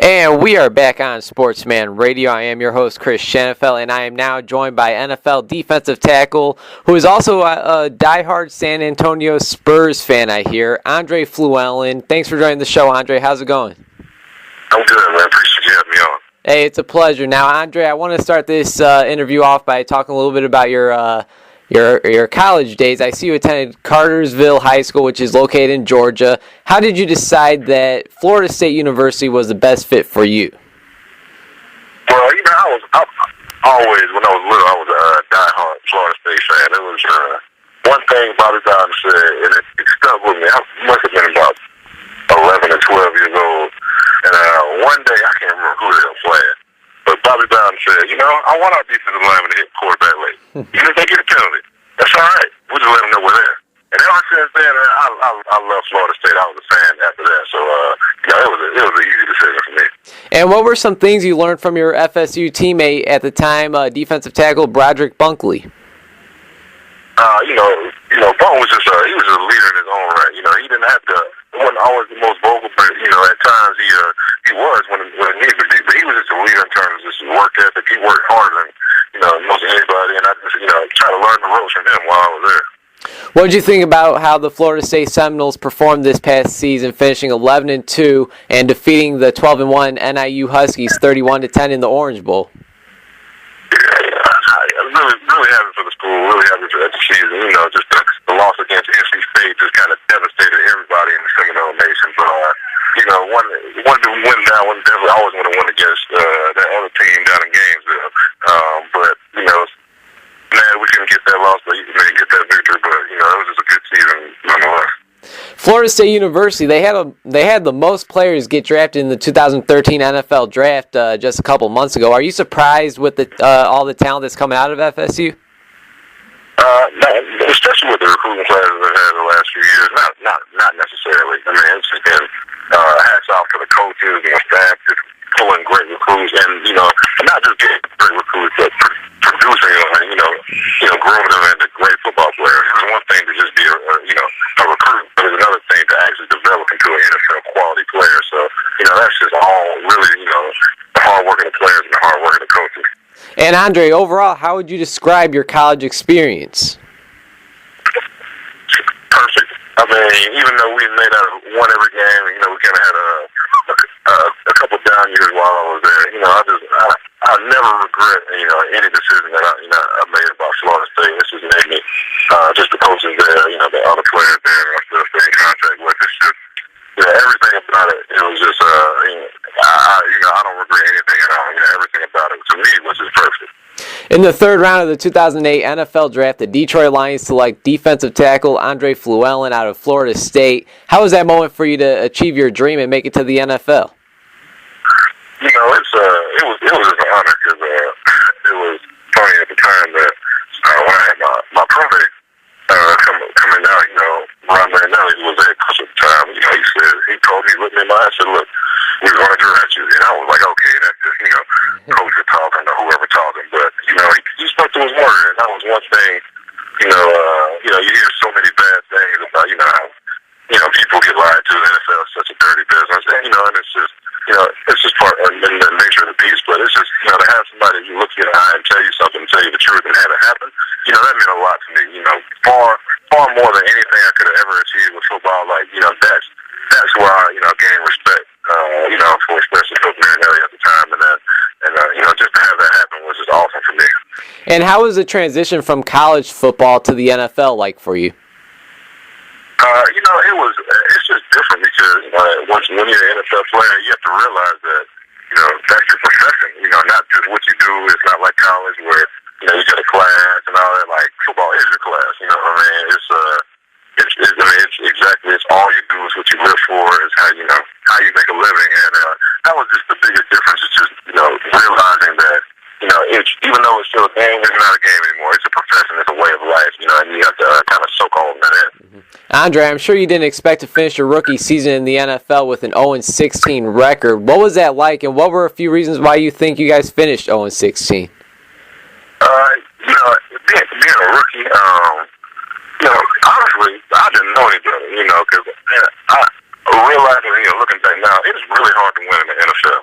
And we are back on Sportsman Radio. I am your host, Chris Shanafel, and I am now joined by NFL defensive tackle, who is also a diehard San Antonio Spurs fan, I hear, Andre Fluellen. Thanks for joining the show, Andre. How's it going? I'm good, man. Appreciate you having me on. Hey, it's a pleasure. Now, Andre, I want to start this interview off by talking a little bit about your college days. I see you attended Cartersville High School, which is located in Georgia. How did you decide that Florida State University was the best fit for you? Well, I always, when I was little, I was a diehard Florida State fan. It was one thing Bobby Bowden said, and it stuck with me. I must have been about 11 or 12 years old. And one day, I can't remember who they were playing, but Bobby Bowden said, I want our defensive lineman to hit quarterback late. Even if they get a penalty, that's all right. We'll just let them know we're there. And ever since then, I love Florida State. I was a fan after that. So, it was an easy decision for me. And what were some things you learned from your FSU teammate at the time, defensive tackle Broderick Bunkley? Bone was just he was a leader in his own right. He didn't have to. He wasn't always the most vocal, but at times he was when it needed to be. But he was just a leader in terms of just work ethic. He worked harder than most anybody, and I just try to learn the ropes from him while I was there. What did you think about how the Florida State Seminoles performed this past season, finishing 11-2 and defeating the 12-1 NIU Huskies 31-10 in the Orange Bowl? I'm really happy for the school. Really happy for the season. Just the loss against NC State just kind of devastated everybody in the Seminole Nation. But one to win that one, definitely always want to win against that other team down in Gainesville. But man, we couldn't get that loss, but you can get that victory. But it was just a good season nonetheless. Florida State University, they had the most players get drafted in the 2013 NFL Draft just a couple months ago. Are you surprised with all the talent that's coming out of FSU? Especially with the recruiting classes they've had the last few years. Not necessarily. I mean, it's just been hats off to the coaches and the staff just pulling great recruits, and not just getting great recruits, but producing them, growing them into great football players. It's one thing to just be a recruit, but it's another thing to actually develop into an NFL quality player. So that's just all really the hard work of the players and the hard work of the coaches. And Andre, overall, how would you describe your college experience? Perfect. I mean, even though we may not have won every game, we kind of had a couple down years while I was there. I never regret any decision that I made about Florida State. This just made me just the coaches there, the other players there, and I still stay in contact with. It's just everything about it. It was just I don't regret anything at all. Everything about it to me was just perfect. In the third round of the 2008 NFL Draft, the Detroit Lions select defensive tackle Andre Fluellen out of Florida State. How was that moment for you to achieve your dream and make it to the NFL? It was just an honor because it was funny at the time that when I had my pro day coming out, Ron Marinelli was there at the time. He told me, looked me in my eyes, said, "Look, we're going to draft you." And I was like, "Okay, that's just coach talking or whoever talking." But he spoke to his word, and that was one thing. You hear so many bad things about how people get lied to. The NFL is such a dirty business, and and it's just. It's just part of the nature of the beast, but it's just, to have somebody look you in the eye and tell you something, tell you the truth, and have it happen, that meant a lot to me, far more than anything I could have ever achieved with football. Like, that's where I, gained respect, for especially Coach Marinelli at the time, and just to have that happen was just awesome for me. And how was the transition from college football to the NFL like for you? It's just different because when you're an NFL player, you have to realize that, that's your profession, not just what you do. It's not like college where, you got a class and all that. Like, football is your class, what I mean? It's exactly, it's all you do is what you live for, is how you make a living. And that was just the biggest difference. It's just, realizing that, even though it's still a game, it's not a game anymore. It's a profession. It's a way of life, and you have to kind of soak all of that in. Andre, I'm sure you didn't expect to finish your rookie season in the NFL with an 0-16 record. What was that like, and what were a few reasons why you think you guys finished 0-16? Being a rookie, honestly, I didn't know any better, because I realizing, looking back now, it is really hard to win in the NFL.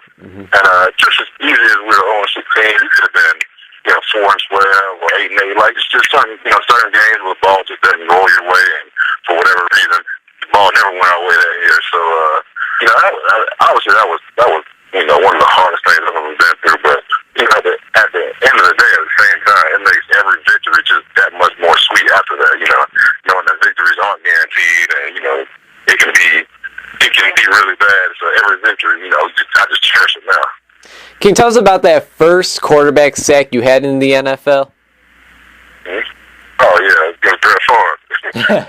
obviously that was one of the hardest things I've ever been through. But at the end of the day, at the same time, it makes every victory just that much more sweet after that. Knowing that victories aren't guaranteed, and it can be really bad. So every victory, I just cherish it now. Can you tell us about that first quarterback sack you had in the NFL? Mm-hmm. Oh yeah, against Brett Favre.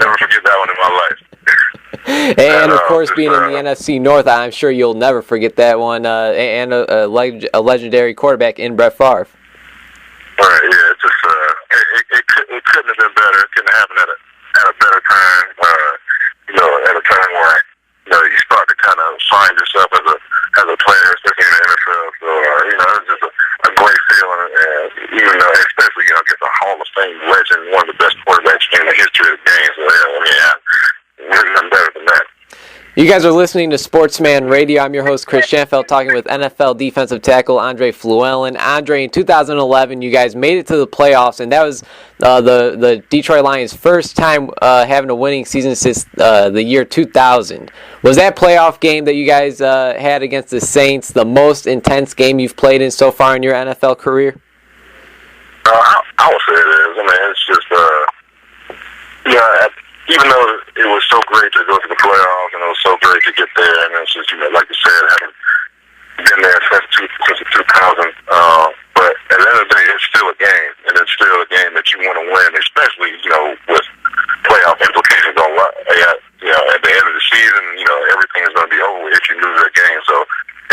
Never forget that one in my life. And of course, being in the NFC North, I'm sure you'll never forget that one. And a legendary quarterback in Brett Favre. Right. Yeah. It's just it couldn't have been better. It couldn't have happened at a better time. At a time where you start to kind of find yourself as a player, especially in the NFL. So it's just a great feeling, and even especially against a Hall of Fame legend, one of the best quarterbacks in the history of the game. So there's nothing better than that. You guys are listening to Sportsman Radio. I'm your host, Chris Schanfeld, talking with NFL defensive tackle Andre Fluellen. Andre, in 2011, you guys made it to the playoffs, and that was the Detroit Lions' first time having a winning season since the year 2000. Was that playoff game that you guys had against the Saints the most intense game you've played in so far in your NFL career? I would say it is. I mean, it's just, even though it was so great to go to the playoffs and it was so great to get there, and it's just, like you said, having been there since 2000, but at the end of the day, it's still a game, and it's still a game that you want to win, especially, with playoff implications on what, at the end of the season, everything is going to be over if you lose that game. So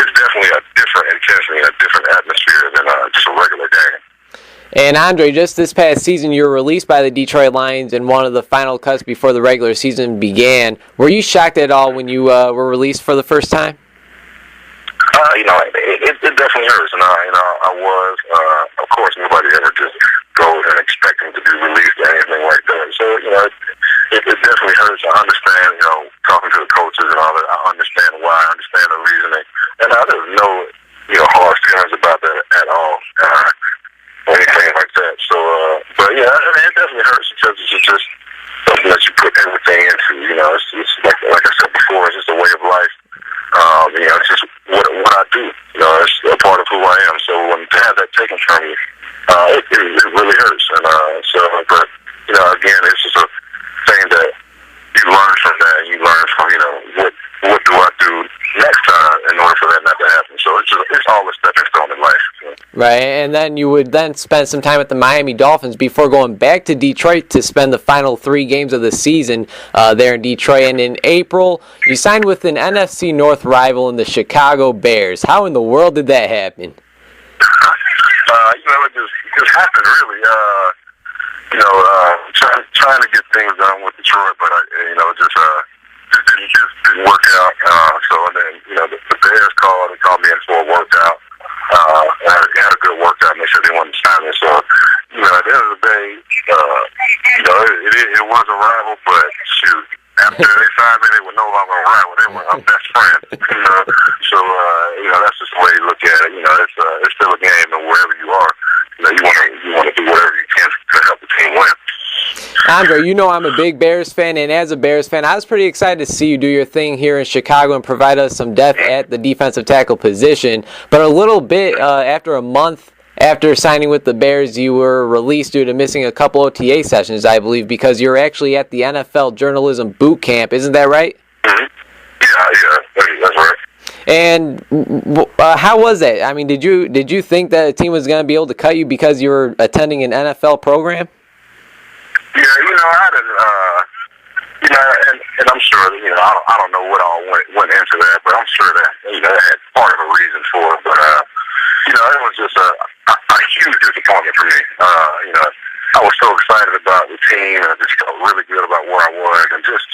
it's definitely a different intensity and a different atmosphere than just a regular game. And Andre, just this past season, you were released by the Detroit Lions in one of the final cuts before the regular season began. Were you shocked at all when you were released for the first time? It definitely hurts, and I was. Of course, nobody ever just goes and expecting to be released or anything like that. So it definitely hurts. I understand, talking to the coaches and all that. I understand why. I understand the reasoning, and there's no hard feelings about that at all. Anything like that. So, but yeah, it definitely hurts because it's just something that you put everything into. It's like I said before, it's just a way of life. It's just what I do. It's a part of who I am. So when to have that taken from you, it really hurts. And but again, it's just a thing that you learn from that, and you learn from what do I do next time in order for that not to happen. So it's all a stepping stone in life. Right, and then you would then spend some time at the Miami Dolphins before going back to Detroit to spend the final 3 games of the season there in Detroit. And in April, you signed with an NFC North rival in the Chicago Bears. How in the world did that happen? It just happened, really. Trying to get things done with Detroit, but just didn't work out. And then the Bears called me in for a workout. I had a good workout, and they said they wanted to sign me. So, at the end of the day, it was a rival, but shoot, after they signed me, they were no longer a rival. They were our best friends. So that's just the way you look at it. It's still a game, and wherever you are, you want to do whatever you can to help the team win. Andre, I'm a big Bears fan, and as a Bears fan, I was pretty excited to see you do your thing here in Chicago and provide us some depth at the defensive tackle position. But a little bit after a month after signing with the Bears, you were released due to missing a couple OTA sessions, I believe, because you're actually at the NFL Journalism Boot Camp. Isn't that right? Mm-hmm. Yeah, that's right. And how was that? I mean, did you think that a team was going to be able to cut you because you were attending an NFL program? Yeah, I didn't, and I'm sure, I don't know what all went into that, but I'm sure that, that had part of a reason for it. But, it was just a huge disappointment for me. I was so excited about the team, and I just felt really good about where I was, and just,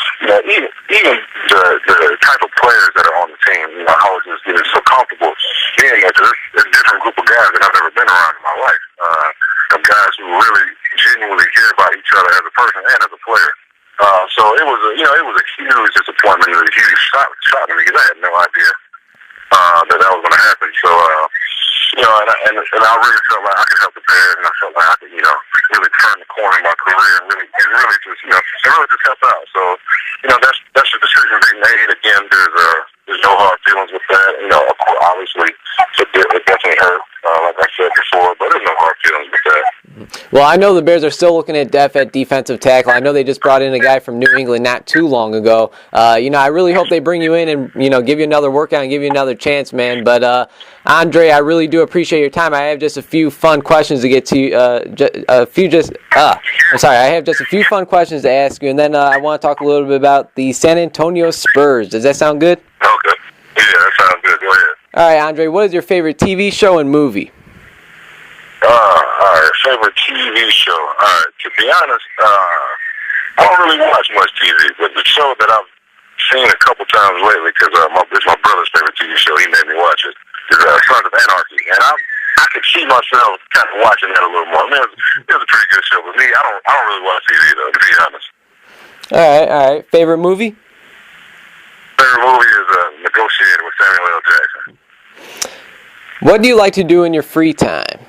even the type of players that are on the team, I was just getting so comfortable being there. There's a different group of guys that I've never been around in my life. Of guys who really genuinely care about each other as a person and as a player. So it was a huge disappointment. It was a huge shock to me because I had no idea that was going to happen. So, and I really felt like I could help the Bears, and I felt like I could, really turn the corner in my career and really just help out. So, that's the decision they made. Again, there's no hard feelings with that, Well, I know the Bears are still looking at depth at defensive tackle. I know they just brought in a guy from New England not too long ago. I really hope they bring you in and, give you another workout and give you another chance, man. But, Andre, I really do appreciate your time. I have just a few fun questions to get to you. I have just a few fun questions to ask you, and then I want to talk a little bit about the San Antonio Spurs. Does that sound good? Okay. Yeah, that sounds good. Go ahead. All right, Andre, what is your favorite TV show and movie? All right, favorite TV show. All right, to be honest, I don't really watch much TV, but the show that I've seen a couple times lately, because it's my brother's favorite TV show, he made me watch it, is Sons of Anarchy. And I could see myself kind of watching that a little more. I mean, it was a pretty good show, but me, I don't really watch TV, though, to be honest. All right. Favorite movie? Favorite movie is Negotiator with Samuel L. Jackson. What do you like to do in your free time?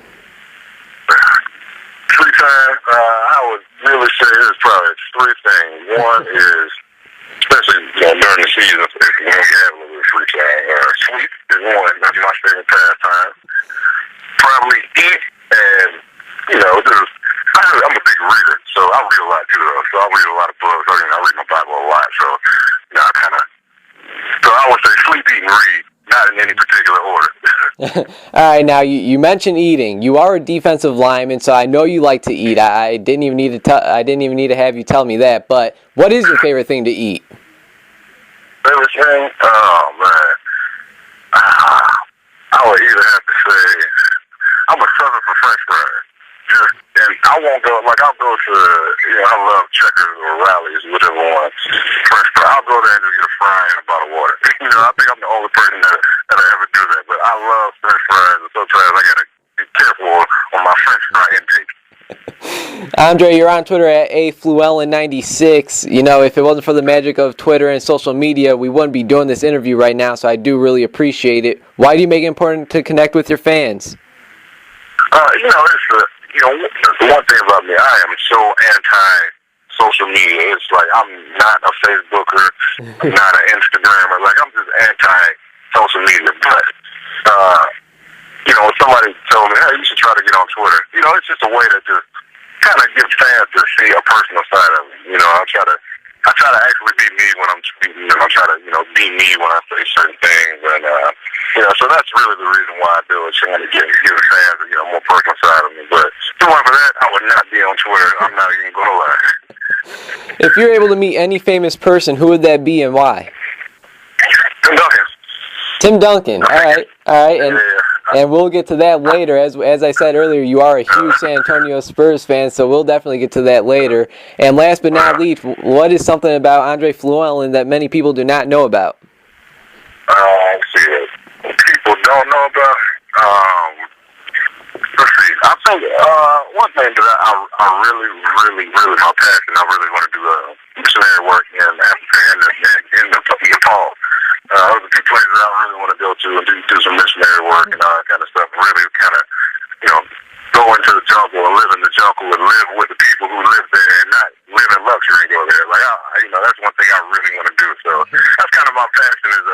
Free time, I would really say there's probably three things. One is, especially during the season, if you have a little bit of free time, sleep is one. That's my favorite pastime. Probably eat and, I'm a big reader, so I read a lot too, though. So I read a lot of books. I read my Bible a lot, so so I would say sleep, eat, and read, not in any particular order. All right, now you mentioned eating. You are a defensive lineman, so I know you like to eat. I didn't even need to have you tell me that. But what is your favorite thing to eat? Favorite thing? Oh man, I would either have to say I'm a sucker for French fries. And I won't go I'll go to I love Checkers or Rallies, whichever one. French fries. I'll go there and just get a fry and a bottle of water. I think I'm the only person that'll ever do that. But I love French fries, and sometimes I gotta be careful on my French fry intake. Andre, you're on Twitter at Fluellen96. If it wasn't for the magic of Twitter and social media, we wouldn't be doing this interview right now, so I do really appreciate it. Why do you make it important to connect with your fans? It's the one thing about me, I am so anti-social media. It's like I'm not a Facebooker, I'm not an Instagrammer. I'm just anti-social media. But, when somebody told me, hey, you should try to get on Twitter, it's just a way to just kind of give fans to see a personal side of me. I try to actually be me when I'm speaking, and I try to, be me when I say certain things, and so that's really the reason why I do it, trying to give the fans, more personal side of me. But if it weren't for that, I would not be on Twitter. I'm not even going to lie. If you're able to meet any famous person, who would that be and why? Tim Duncan. Tim Duncan. All right, and we'll get to that later. As I said earlier, you are a huge San Antonio Spurs fan, so we'll definitely get to that later. And last but not least, what is something about Andre Fluellen that many people do not know about? Let's see. People don't know about. Let's see. I think one thing that I really, really, really my passion. I really want to do missionary work in Africa and in Nepal. Those are two places I really want to go to and do some missionary work and all that kind of stuff. Really kind of, go into the jungle and live in the jungle and live with the people who live there and not live in luxury and go there. That's one thing I really want to do. So that's kind of my passion is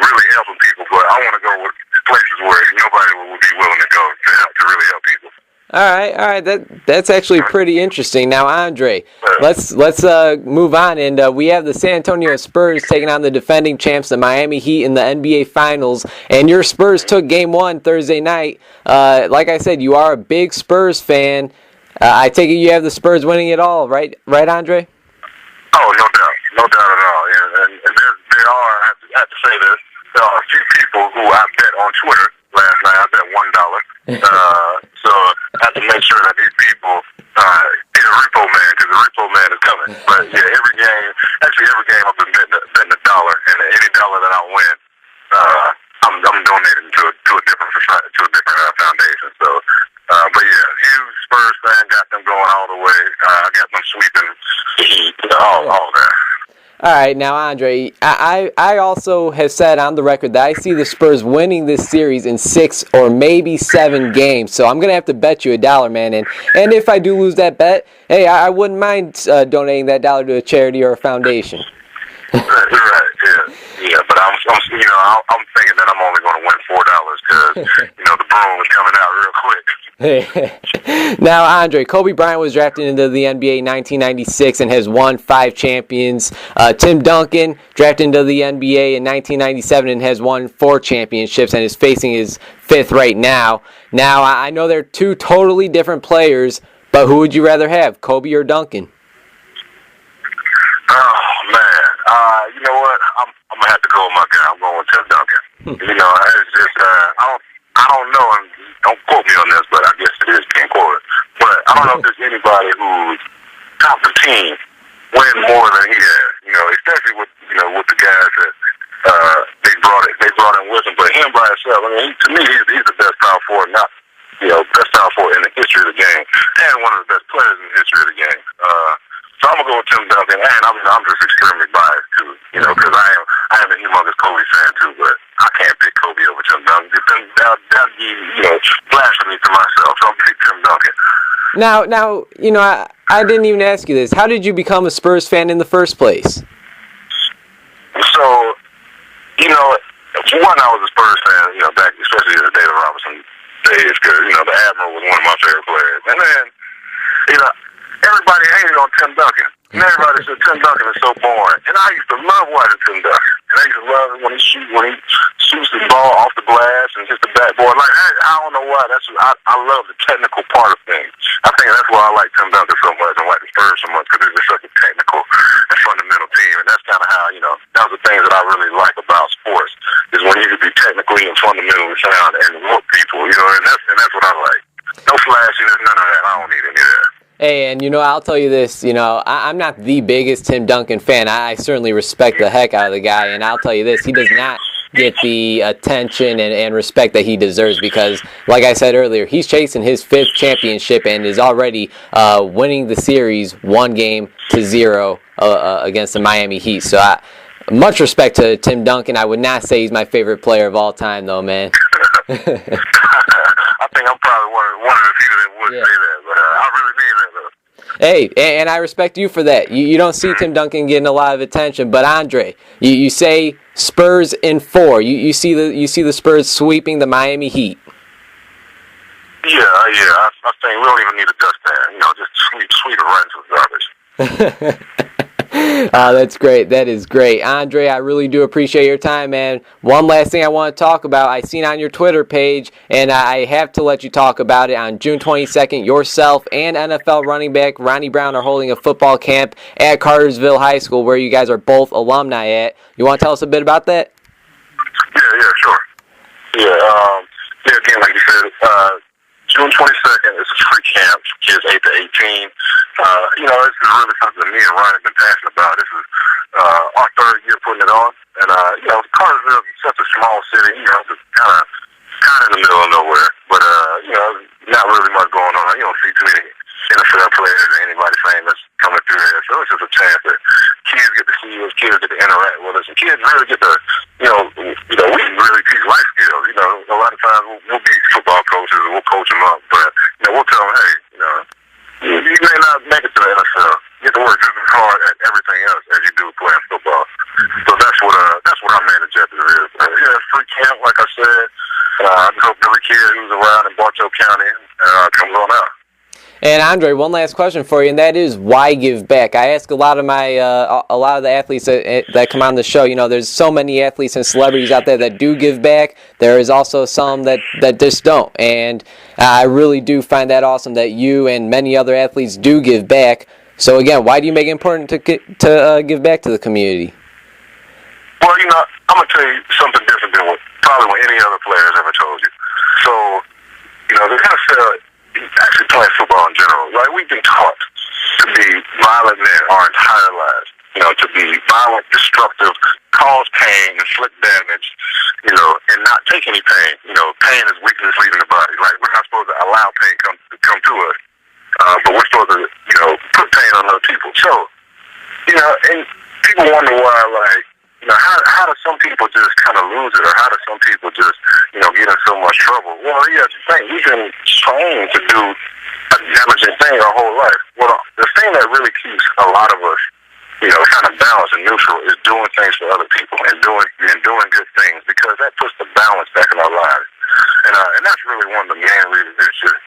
really helping people. But I want to go with places where nobody would be willing to go to really help people. All right. That's actually pretty interesting. Now, Andre, let's move on, and we have the San Antonio Spurs taking on the defending champs, the Miami Heat, in the NBA Finals. And your Spurs took Game 1 Thursday night. Like I said, you are a big Spurs fan. I take it you have the Spurs winning it all, right, Andre? Oh, no doubt at all. And there are. I have to say this. There are a few people who I bet on Twitter last night. I bet $1. So I have to make sure that these people hit a repo man, because the repo man is coming. But yeah, every game I've been betting $1, and any dollar that I win, I'm donating to a different society, to a different foundation. So, but yeah, huge Spurs fan, got them going all the way. I got them sweeping the Heat, all that. All right, now, Andre, I also have said on the record that I see the Spurs winning this series in 6 or maybe 7 games. So I'm going to have to bet you $1, man. And if I do lose that bet, hey, I wouldn't mind donating that $1 to a charity or a foundation. Right, yeah. But I'm thinking that I'm only going to win $4 because the broom is coming out real quick. Now, Andre, Kobe Bryant was drafted into the NBA in 1996 and has won 5 champions. Tim Duncan drafted into the NBA in 1997 and has won 4 championships and is facing his 5th right now. Now, I know they're 2 totally different players, but who would you rather have, Kobe or Duncan? Oh, man. You know what? I'm going to have to go with my guy. I'm going with Tim Duncan. It's just, I don't know, and don't quote me on this, but I guess it is, can't quote it. But I don't know if there's anybody who's top 15 win more than he has, especially with the guys that they brought in with him. But him by himself, to me, he's the best power forward, not, best power forward in the history of the game, and one of the best players in the history of the game. So I'm going to go with Tim Duncan, and I'm just extremely biased, too, because I am a humongous Kobe fan, too, but I can't pick Kobe over Tim Duncan. That'd be, blasphemy to myself, so I'm pick Tim Duncan. Now, I didn't even ask you this. How did you become a Spurs fan in the first place? So, one, I was a Spurs fan, back, especially in the David Robinson days, because, the Admiral was one of my favorite players. And then, everybody hated on Tim Duncan. And everybody said Tim Duncan is so boring. And I used to love watching Tim Duncan. And I used to love it when he shoots the ball off the glass and hits the backboard. Like, I don't know why. I love the technical part of things. I think that's why I like Tim Duncan so much and like the Spurs so much, because it's such a technical and fundamental team. And that's kind of how, that was the things that I really like about sports, is when you can be technically and fundamentally sound and whoop people, and that's what I like. No flashiness, none of that. I don't need any of that. Hey, and I'll tell you this, I'm not the biggest Tim Duncan fan. I certainly respect the heck out of the guy, and I'll tell you this, he does not get the attention and respect that he deserves because, like I said earlier, he's chasing his 5th championship and is already winning the series 1-0 against the Miami Heat. So much respect to Tim Duncan. I would not say he's my favorite player of all time, though, man. I think I'm probably one of the few that would say that, but I really mean that, though. Hey, and I respect you for that. You don't see Tim Duncan getting a lot of attention, but Andre, you say Spurs in 4. You see the Spurs sweeping the Miami Heat. Yeah. I think we don't even need a dustpan. Just sweep it right into the garbage. Oh, that's great. That is great. Andre, I really do appreciate your time, man. One last thing I want to talk about. I seen on your Twitter page, and I have to let you talk about it. On June 22nd, yourself and NFL running back Ronnie Brown are holding a football camp at Cartersville High School, where you guys are both alumni at. You want to tell us a bit about that? Yeah, sure. Again, like you said, June 22nd is a free camp, kids 8 to 18. This is really something that me and Ryan have been passionate about. This is our 3rd year putting it on. And, Cartersville is such a small city, just kind of in the middle of nowhere. But, not really much going on. You don't see too many NFL players or anybody famous coming through there. So it's just a chance that kids get to see us, kids get to interact with us, and kids really get to, we can really teach life skills. A lot of times we'll be football coaches and we'll coach them up, but, we'll tell them, hey, you may not make it to the NFL. You have to work just as hard at everything else as you do playing football. So that's what our main objective is. Free camp, like I said. I just hope every kid who's around in Bartow County comes on out. And Andre, one last question for you, and that is, why give back? I ask a lot of the athletes that come on the show. There's so many athletes and celebrities out there that do give back. There is also some that just don't, and I really do find that awesome that you and many other athletes do give back. So again, why do you make it important to give back to the community? Well, I'm gonna tell you something different than what any other player has ever told you. So, they kind of said, actually playing football in general, right? We've been taught to be violent men our entire lives. To be violent, destructive, cause pain, inflict damage, and not take any pain. Pain is weakness leaving the body. Like, we're not supposed to allow pain to come to us, but we're supposed to, put pain on other people. So, and people wonder why, like, how do some people just kind of lose it, or how do some people just, get in so much trouble? Well, yeah, the thing, we've been trained to do a damaging thing our whole life. Well, the thing that really keeps a lot of us, kind kind of balance and neutral is doing things for other people and doing good things, because that puts the balance back in our lives. And that's really one of the main reasons. It's just,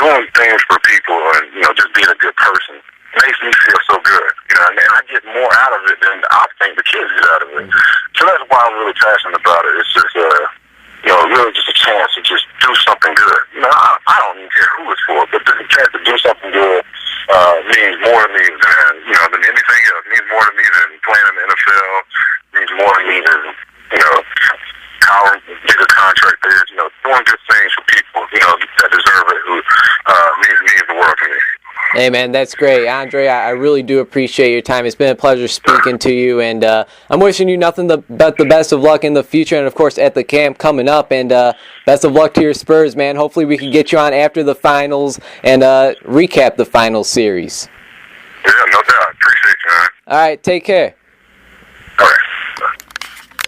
doing things for people and, just being a good person makes me feel so good. And I get more out of it than I think the kids get out of it. So that's why I'm really passionate about it. It's just, really just a chance to just do something good. I don't even care who it's for, but just a chance to do something good means more to me than anything else. It means more to me than playing in the NFL. It means more to me than, how big a contract there is. Doing good things for people, that deserve it, who means the world to me. Hey, man, that's great. Andre, I really do appreciate your time. It's been a pleasure speaking to you, and I'm wishing you nothing but the best of luck in the future, and, of course, at the camp coming up, and best of luck to your Spurs, man. Hopefully we can get you on after the finals and recap the finals series. Yeah, no doubt. Appreciate you, man. All right, take care.